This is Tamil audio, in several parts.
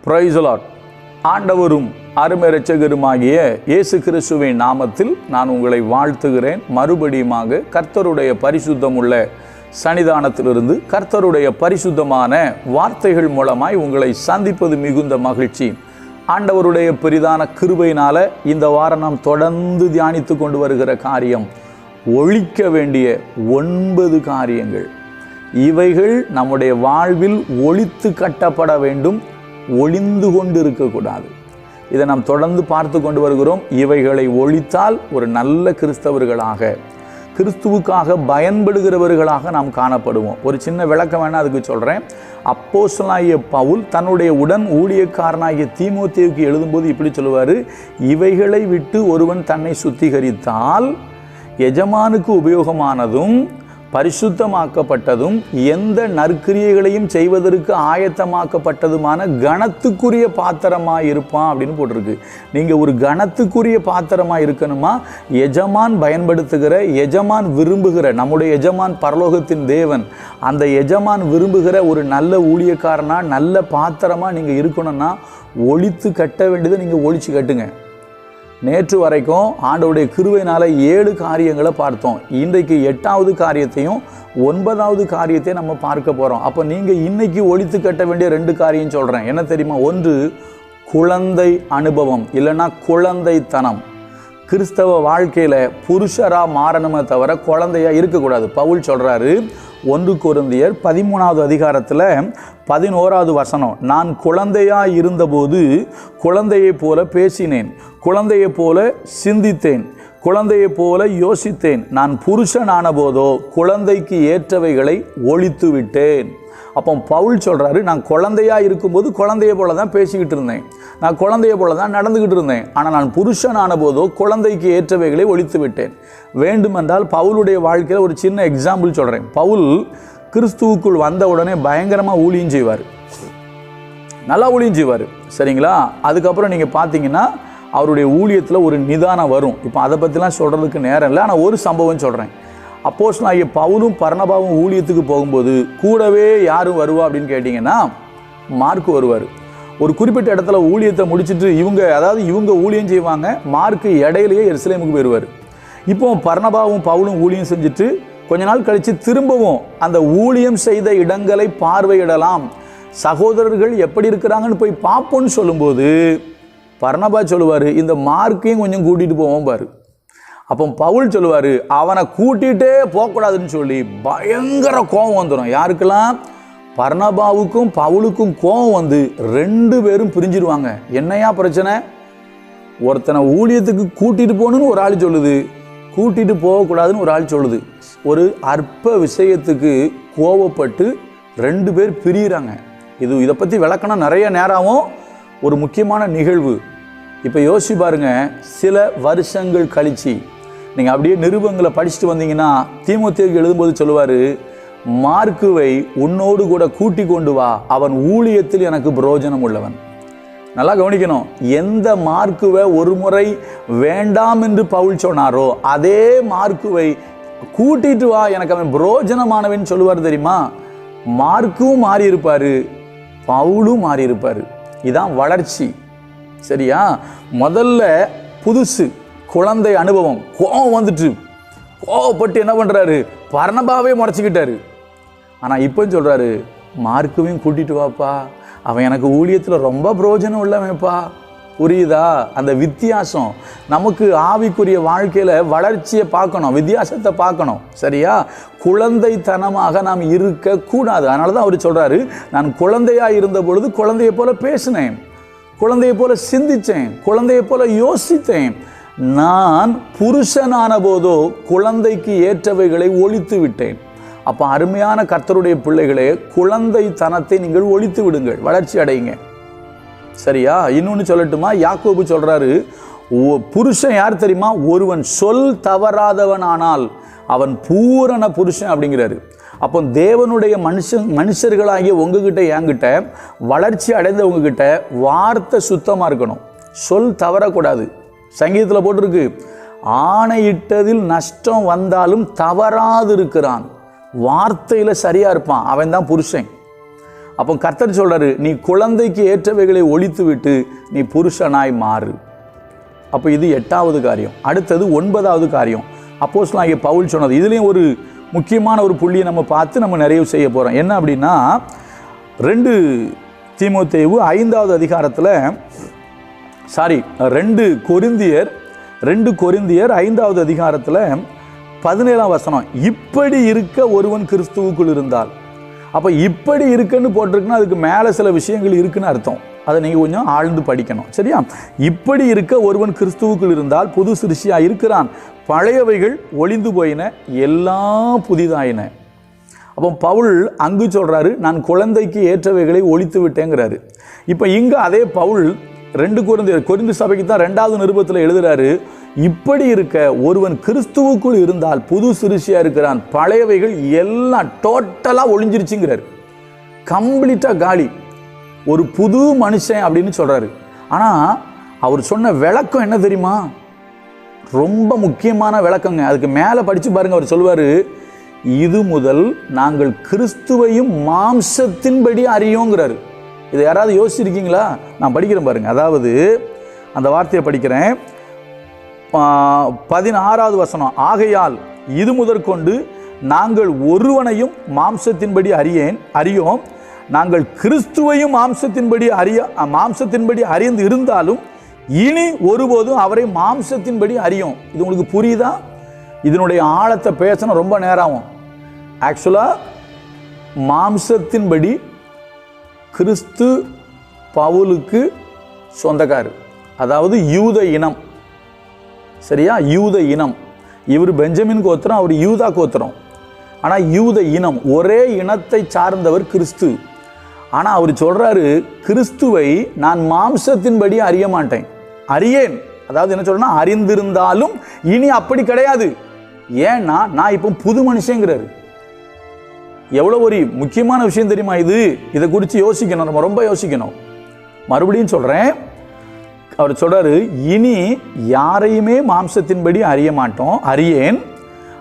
Praise the Lord. ஆண்டவரும் அருமை இரட்சகருமாகிய இயேசு கிறிஸ்துவின் நாமத்தில் நான் உங்களை வாழ்த்துகிறேன். மறுபடியுமாக கர்த்தருடைய பரிசுத்தமுள்ள சன்னிதானத்திலிருந்து கர்த்தருடைய பரிசுத்தமான வார்த்தைகள் மூலமாய் உங்களை சந்திப்பது மிகுந்த மகிழ்ச்சி. ஆண்டவருடைய பெரிதான கிருபையினால இந்த வாரம் நாம் தொடர்ந்து தியானித்து கொண்டு வருகிற காரியம் ஒழிக்க வேண்டிய 9 காரியங்கள். இவைகள் நம்முடைய வாழ்வில் ஒழித்து கட்டப்பட வேண்டும், ஒளிந்து கொண்டு இருக்கக்கூடாது. இதை நாம் தொடர்ந்து பார்த்து கொண்டு வருகிறோம். இவைகளை ஒழித்தால் ஒரு நல்ல கிறிஸ்தவர்களாக, கிறிஸ்துவுக்காக பயன்படுகிறவர்களாக நாம் காணப்படுவோம். ஒரு சின்ன விளக்கம் வேணா அதுக்கு சொல்கிறேன். அப்போஸ்தலனாகிய பவுல் தன்னுடைய உடன் ஊழியக்காரனாகிய தீமோத்தேயுக்கு எழுதும்போது இப்படி சொல்லுவார், இவைகளை விட்டு ஒருவன் தன்னை சுத்திகரித்தால் எஜமானுக்கு உபயோகமானதும் பரிசுத்தமாக்கப்பட்டதும் எந்த நற்கிரியைகளையும் செய்வதற்கு ஆயத்தமாக்கப்பட்டதுமான கனத்துக்குரிய பாத்திரமாக இருப்பான் அப்படின்னு போட்டிருக்கு. நீங்கள் ஒரு கனத்துக்குரிய பாத்திரமாக இருக்கணுமா, எஜமான் பயன்படுத்துகிற, எஜமான் விரும்புகிற, நம்முடைய எஜமான் பரலோகத்தின் தேவன், அந்த எஜமான் விரும்புகிற ஒரு நல்ல ஊழியக்காரனா, நல்ல பாத்திரமாக நீங்கள் இருக்கணும்னா ஒழித்து கட்ட வேண்டியதை நீங்கள் ஒழிச்சு கட்டுங்க. நேற்று வரைக்கும் ஆண்டவருடைய கிருபையினால 7 காரியங்களை பார்த்தோம். இன்றைக்கு 8வது காரியத்தையும் 9வது காரியத்தையும் நம்ம பார்க்க போகிறோம். அப்போ நீங்கள் இன்னைக்கு ஒழித்து கட்ட வேண்டிய 2 காரியம் சொல்கிறேன். என்ன தெரியுமா? ஒன்று, குழந்தை அனுபவம், இல்லைன்னா குழந்தைத்தனம். கிறிஸ்தவ வாழ்க்கையில் புருஷராக மாறணுமே தவிர குழந்தையாக இருக்கக்கூடாது. பவுல் சொல்கிறாரு 1 கொரிந்தியர் 13வது அதிகாரத்தில் 11வது வசனம், நான் குழந்தையாக இருந்தபோது குழந்தையைப் போல பேசினேன், குழந்தையைப் போல சிந்தித்தேன், குழந்தையைப் போல யோசித்தேன். நான் புருஷனான போதோ குழந்தைக்கு ஏற்றவைகளை ஒழித்து விட்டேன். அப்போ பவுல் சொல்கிறாரு, நான் குழந்தையாக இருக்கும்போது குழந்தைய போல தான் பேசிக்கிட்டு இருந்தேன், நான் குழந்தைய போல தான் நடந்துக்கிட்டு இருந்தேன். ஆனால் நான் புருஷனான போதோ குழந்தைக்கு ஏற்றவைகளை ஒழித்து விட்டேன். வேண்டுமென்றால் பவுலுடைய வாழ்க்கையில் ஒரு சின்ன எக்ஸாம்பிள் சொல்கிறேன். பவுல் கிறிஸ்துவுக்குள் வந்த உடனே பயங்கரமாக ஊழியம் செய்வார், நல்லா ஊழியம் செய்வார், சரிங்களா? அதுக்கப்புறம் நீங்கள் பார்த்தீங்கன்னா அவருடைய ஊழியத்தில் ஒரு நிதானம் வரும். இப்போ அதை பற்றிலாம் சொல்கிறதுக்கு நேரம் இல்லை. ஆனால் ஒரு சம்பவம் சொல்கிறேன். அப்போஸ்தலனாகிய பவுலும் பர்னபாவும் ஊழியத்துக்கு போகும்போது கூடவே யாரும் வருவா அப்படின்னு கேட்டிங்கன்னா மார்க்கு வருவார். ஒரு குறிப்பிட்ட இடத்துல ஊழியத்தை முடிச்சுட்டு இவங்க ஊழியம் செய்வாங்க, மார்க்கு இடையிலேயே எருசலேமுக்கு போயிடுவார். இப்போ பர்னபாவும் பவுலும் ஊழியம் செஞ்சுட்டு கொஞ்ச நாள் கழித்து திரும்பவும் அந்த ஊழியம் செய்த இடங்களை பார்வையிடலாம், சகோதரர்கள் எப்படி இருக்கிறாங்கன்னு போய் பார்ப்போன்னு சொல்லும்போது பர்னபா சொல்லுவார், இந்த மார்க்கையும் கொஞ்சம் கூட்டிகிட்டு போவோம் பாரு. அப்போ பவுல் சொல்லுவார், அவனை கூட்டிகிட்டே போகக்கூடாதுன்னு சொல்லி பயங்கர கோபம் வந்துடும். யாருக்கெல்லாம்? பர்னபாவுக்கும் பவுலுக்கும் கோபம் வந்து 2 பேரும் பிரிஞ்சிருவாங்க. என்னையா பிரச்சனை? ஒருத்தனை ஊழியத்துக்கு கூட்டிகிட்டு போகணுன்னு ஒரு ஆள் சொல்லுது, கூட்டிகிட்டு போகக்கூடாதுன்னு ஒரு ஆள் சொல்லுது. ஒரு அற்ப விஷயத்துக்கு கோபப்பட்டு 2 பேர் பிரிகிறாங்க. இதை பற்றி விளக்கணும் நிறைய நேரமும். ஒரு முக்கியமான நிகழ்வு. இப்போ யோசிச்சு பாருங்க, சில வருஷங்கள் கழிச்சு நீங்கள் அப்படியே நிருபங்களை படிச்சுட்டு வந்தீங்கன்னா தீமோத்தேயுக்கு எழுதும்போது சொல்லுவார், மார்க்குவை உன்னோடு கூட கூட்டி கொண்டு வா, அவன் ஊழியத்தில் எனக்கு பிரயோஜனம் உள்ளவன். நல்லா கவனிக்கணும். எந்த மார்க்குவை ஒரு முறை வேண்டாம் என்று பவுல் சொன்னாரோ அதே மார்க்குவை கூட்டிட்டு வா, எனக்கு அவன் பிரயோஜனமானவன் சொல்லுவார். தெரியுமா? மார்க்கும் மாறி இருப்பார், பவுலும் மாறி இருப்பார். இதான் வளர்ச்சி, சரியா? முதல்ல புதுசு குழந்தை அனுபவம், கோபம் வந்துட்டு கோவப்பட்டு என்ன பண்ணுறாரு, பர்னபாவே முறைச்சிக்கிட்டாரு. ஆனால் இப்போ சொல்கிறாரு, மார்க்குவையும் கூட்டிகிட்டு வாப்பா, அவன் எனக்கு ஊழியத்தில் ரொம்ப பிரயோஜனம் உள்ளவன்ப்பா. புரியுதா? அந்த வித்தியாசம். நமக்கு ஆவிக்குரிய வாழ்க்கையில் வளர்ச்சியை பார்க்கணும், வித்தியாசத்தை பார்க்கணும், சரியா? குழந்தைத்தனமாக நாம் இருக்கக்கூடாது. அதனால தான் அவர் சொல்கிறாரு, நான் குழந்தையாக இருந்த பொழுது குழந்தையை போல பேசினேன், குழந்தையை போல சிந்தித்தேன், குழந்தையை போல யோசித்தேன். நான் புருஷனான போதோ குழந்தைக்கு ஏற்றவைகளை ஒழித்து விட்டேன். அப்போ அருமையான கர்த்தருடைய பிள்ளைகளே, குழந்தைத்தனத்தை நீங்கள் ஒழித்து விடுங்கள், வளர்ச்சி அடையுங்க, சரியா? இன்னொன்று சொல்லட்டுமா? யாக்கோபு சொல்கிறாரு, புருஷன் யார் தெரியுமா? ஒருவன் சொல் தவறாதவனானால் அவன் பூரண புருஷன் அப்படிங்கிறாரு. அப்போ தேவனுடைய மனுஷர்களாகிய உங்ககிட்ட, என்கிட்ட, வளர்ச்சி அடைந்தவங்ககிட்ட வார்த்தை சுத்தமாக இருக்கணும், சொல் தவறக்கூடாது. சங்கீதத்தில் போட்டிருக்கு, ஆணையிட்டதில் நஷ்டம் வந்தாலும் தவறாது இருக்கிறான், வார்த்தையில் சரியாக இருப்பான், அவன் தான் புருஷன். அப்போ கர்த்தர் சொல்றாரு, நீ குழந்தைக்கு ஏற்றவைகளை ஒழித்து விட்டு நீ புருஷனாய் மாறு. அப்போ இது 8வது காரியம். அடுத்தது 9வது காரியம். அப்போஸ்தலனாகிய பவுல் சொன்னது. இதுலேயும் ஒரு முக்கியமான ஒரு புள்ளியை நம்ம பார்த்து நம்ம நிறைவு செய்ய போகிறோம். என்ன அப்படின்னா 2 தீமோத்தேயு 5வது அதிகாரத்தில் 2 கொரிந்தியர் 5வது அதிகாரத்தில் 17ஆம் வசனம், இப்படி இருக்க ஒருவன் கிறிஸ்துவுக்குள் இருந்தால். அப்போ இப்படி இருக்குன்னு போட்டிருக்குன்னா அதுக்கு மேலே சில விஷயங்கள் இருக்குன்னு அர்த்தம். அதை நீங்கள் கொஞ்சம் ஆழ்ந்து படிக்கணும். சரியா? இப்படி இருக்க ஒருவன் கிறிஸ்துவுக்குள் இருந்தால் புது சிருஷ்டியாக இருக்கிறான், பழையவைகள் ஒளிந்து போயின, எல்லாம் புதிதாயின. அப்போ பவுல் அங்கு சொல்கிறாரு, நான் குழந்தைக்கு ஏற்றவைகளை ஒழித்து விட்டேங்கிறாரு. இப்போ இங்கே அதே பவுல் 2 கொரிந்து சபைக்கு தான் 2வது நிருபத்தில் எழுதுகிறாரு, இப்படி இருக்க ஒருவன் கிறிஸ்துவுக்குள் இருந்தால் புது சிருஷ்டியாக இருக்கிறான், பழையவைகள் எல்லாம் டோட்டலாக ஒளிஞ்சிருச்சுங்கிறார். கம்ப்ளீட்டாக காலி, ஒரு புது மனுஷன் அப்படின்னு சொல்கிறாரு. ஆனால் அவர் சொன்ன விளக்கம் என்ன தெரியுமா? ரொம்ப முக்கியமான விளக்கங்க. அதுக்கு மேலே படித்து பாருங்கள். அவர் சொல்வார், இது முதல் நாங்கள் கிறிஸ்துவையும் மாம்சத்தின்படி அறியோங்கிறாரு. இதை யாராவது யோசிச்சிருக்கீங்களா? நான் படிக்கிறேன் பாருங்கள். அதாவது அந்த வார்த்தையை படிக்கிறேன். 16வது வசனம், ஆகையால் இது முதற்கொண்டு நாங்கள் ஒருவனையும் மாம்சத்தின்படி அறியோம், நாங்கள் கிறிஸ்துவையும் மாம்சத்தின்படி அறிந்து இருந்தாலும் இனி ஒருபோதும் அவரை மாம்சத்தின்படி அறியோம். இது உங்களுக்கு புரியுதா? இதனுடைய ஆழத்தை பேசணும் ரொம்ப நேரம் ஆகும். ஆக்சுவலாக மாம்சத்தின்படி கிறிஸ்து பவுலுக்கு சொந்தக்காரர், அதாவது யூத இனம். சரியா? யூத இனம். இவர் பெஞ்சமின் கோத்திரம், அவர் யூதா கோத்திரம். ஆனால் யூத இனம், ஒரே இனத்தை சார்ந்தவர் கிறிஸ்து. ஆனால் அவர் சொல்றாரு, கிறிஸ்துவை நான் மாம்சத்தின்படி அறிய மாட்டேன், அறியேன். அதாவது என்ன சொல்றேன்னா, அறிந்திருந்தாலும் இனி அப்படி கிடையாது. ஏன்னா நான் இப்போ புது மனுஷங்கிறாரு. எவ்வளோ ஒரு முக்கியமான விஷயம் தெரியுமா இது? இதை குறித்து யோசிக்கணும், நம்ம ரொம்ப யோசிக்கணும். மறுபடியும் சொல்கிறேன், அவர் சொல்றாரு, இனி யாரையுமே மாம்சத்தின்படி அறிய மாட்டோம், அறியேன்.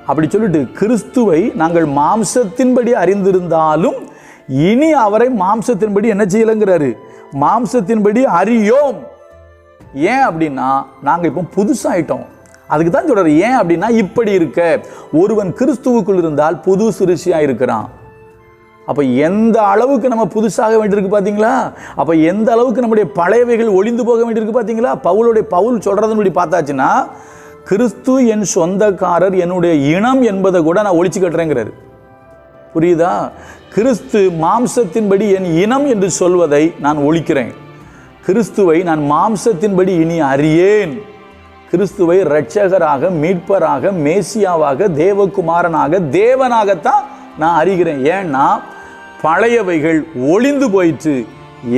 அப்படி சொல்லிட்டு கிறிஸ்துவை நாங்கள் மாம்சத்தின்படி அறிந்திருந்தாலும் இனி அவரை மாம்சத்தின்படி என்ன செய்யலைங்கிறாரு, மாம்சத்தின்படி அறியோம். ஏன் அப்படின்னா நாங்கள் இப்போ புதுசாயிட்டோம். அதுக்கு தான் சொல்றாரு. ஏன் அப்படின்னா இப்படி இருக்க ஒருவன் கிறிஸ்துவுக்குள் இருந்தால் புது சிருஷ்டியாக இருக்கிறான். அப்போ எந்த அளவுக்கு நம்ம புதுசாக வேண்டியிருக்கு பார்த்தீங்களா? அப்போ எந்த அளவுக்கு நம்முடைய பழையவைகள் ஒளிந்து போக வேண்டியிருக்கு பார்த்தீங்களா? பவுல் சொல்றதன்படி பார்த்தாச்சுன்னா, கிறிஸ்து என் சொந்தக்காரர், என்னுடைய இனம் என்பதை கூட நான் ஒழிச்சு கட்டுறேங்கிறாரு. புரியுதா? கிறிஸ்து மாம்சத்தின்படி என் இனம் என்று சொல்வதை நான் ஒழிக்கிறேன். கிறிஸ்துவை நான் மாம்சத்தின்படி இனி அறியேன். கிறிஸ்துவை இரட்சகராக, மீட்பராக, மேசியாவாக, தேவகுமாரனாக, தேவனாகத்தான் நான் அறிகிறேன். ஏன்னா பழையவைகள் ஒளிந்து போயிற்று,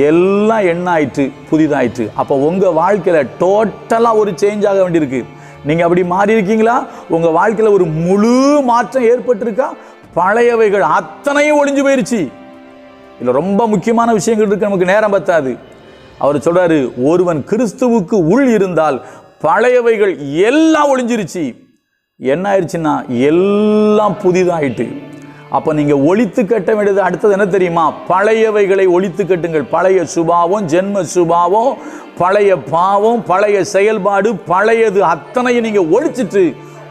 எல்லாம் எண்ணாயிற்று, புதிதாயிற்று. அப்போ உங்கள் வாழ்க்கையில் டோட்டலாக ஒரு சேஞ்ச் ஆக வேண்டியிருக்கு. நீங்கள் அப்படி மாறி இருக்கீங்களா? உங்கள் வாழ்க்கையில் ஒரு முழு மாற்றம் ஏற்பட்டிருக்கா? பழையவைகள் அத்தனையும் ஒளிஞ்சு போயிருச்சு. இல்லை ரொம்ப முக்கியமான விஷயங்கள் இருக்கு, நமக்கு நேரம் பத்தாது. அவர் சொல்றாரு, ஒருவன் கிறிஸ்துவுக்கு உள் இருந்தால் பழையவைகள் எல்லாம் ஒளிஞ்சிருச்சு. என்ன ஆயிடுச்சுன்னா எல்லாம் புதிதாயிட்டு. அப்போ நீங்கள் ஒழித்து கட்ட வேண்டியது அடுத்தது என்ன தெரியுமா? பழையவைகளை ஒழித்து கட்டுங்கள். பழைய சுபாவம், ஜென்ம சுபாவம், பழைய பாவம், பழைய செயல்பாடு, பழையது அத்தனையும் நீங்கள் ஒழிச்சிட்டு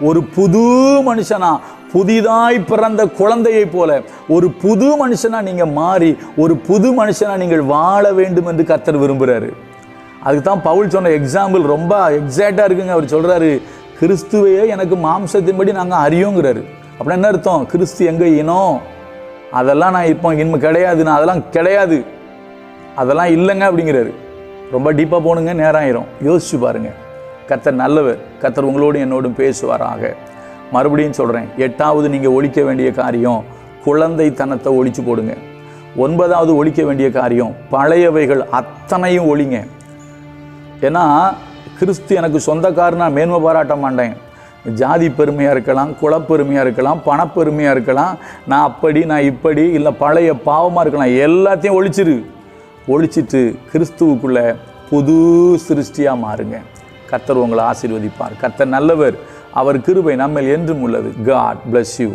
ஒரு புது மனுஷனா, புதிதாய் பிறந்த குழந்தையை போல ஒரு புது மனுஷனா நீங்கள் மாறி ஒரு புது மனுஷனா நீங்கள் வாழ வேண்டும் என்று கர்த்தர் விரும்புகிறாரு. அதுக்கு தான் பவுல் சொன்ன எக்ஸாம்பிள் ரொம்ப எக்ஸாக்டாக இருக்குங்க. அவர் சொல்கிறாரு, கிறிஸ்துவையே எனக்கு மாம்சத்தின்படி நாங்கள் அறியோங்கிறாரு. அப்படின்னா என்ன அர்த்தம்? கிறிஸ்து எங்கே இனம், அதெல்லாம் நான் இப்போ இனிமே கிடையாது, நான் அதெல்லாம் கிடையாது, அதெல்லாம் இல்லைங்க அப்படிங்கிறாரு. ரொம்ப டீப்பாக போகணுங்க, நேரம் ஆயிரும். யோசிச்சு பாருங்கள். கர்த்தர் நல்லவர். கர்த்தர் உங்களோடும் என்னோடும் பேசுவாராக. மறுபடியும் சொல்கிறேன், 8வது நீங்கள் ஒழிக்க வேண்டிய காரியம் குழந்தைத்தனத்தை ஒழிச்சு போடுங்க. 9வது ஒழிக்க வேண்டிய காரியம் பழையவைகள் அத்தனையும் ஒழிங்க. ஏன்னா கிறிஸ்து எனக்கு சொந்தக்காரனா மேன்மை பாராட்ட மாட்டேன். ஜாதி பெருமையாக இருக்கலாம், குலப்பெருமையாக இருக்கலாம், பணப்பெருமையாக இருக்கலாம், நான் அப்படி நான் இப்படி, இல்லை பழைய பாவமாக இருக்கலாம், எல்லாத்தையும் ஒழிச்சிட்டு கிறிஸ்துவுக்குள்ள புது சிருஷ்டியாக மாறுங்க. கர்த்தர் உங்களை ஆசீர்வதிப்பார். கர்த்தர் நல்லவர். அவர் கிருபை நம்மேல் என்றும் உள்ளது. God bless you.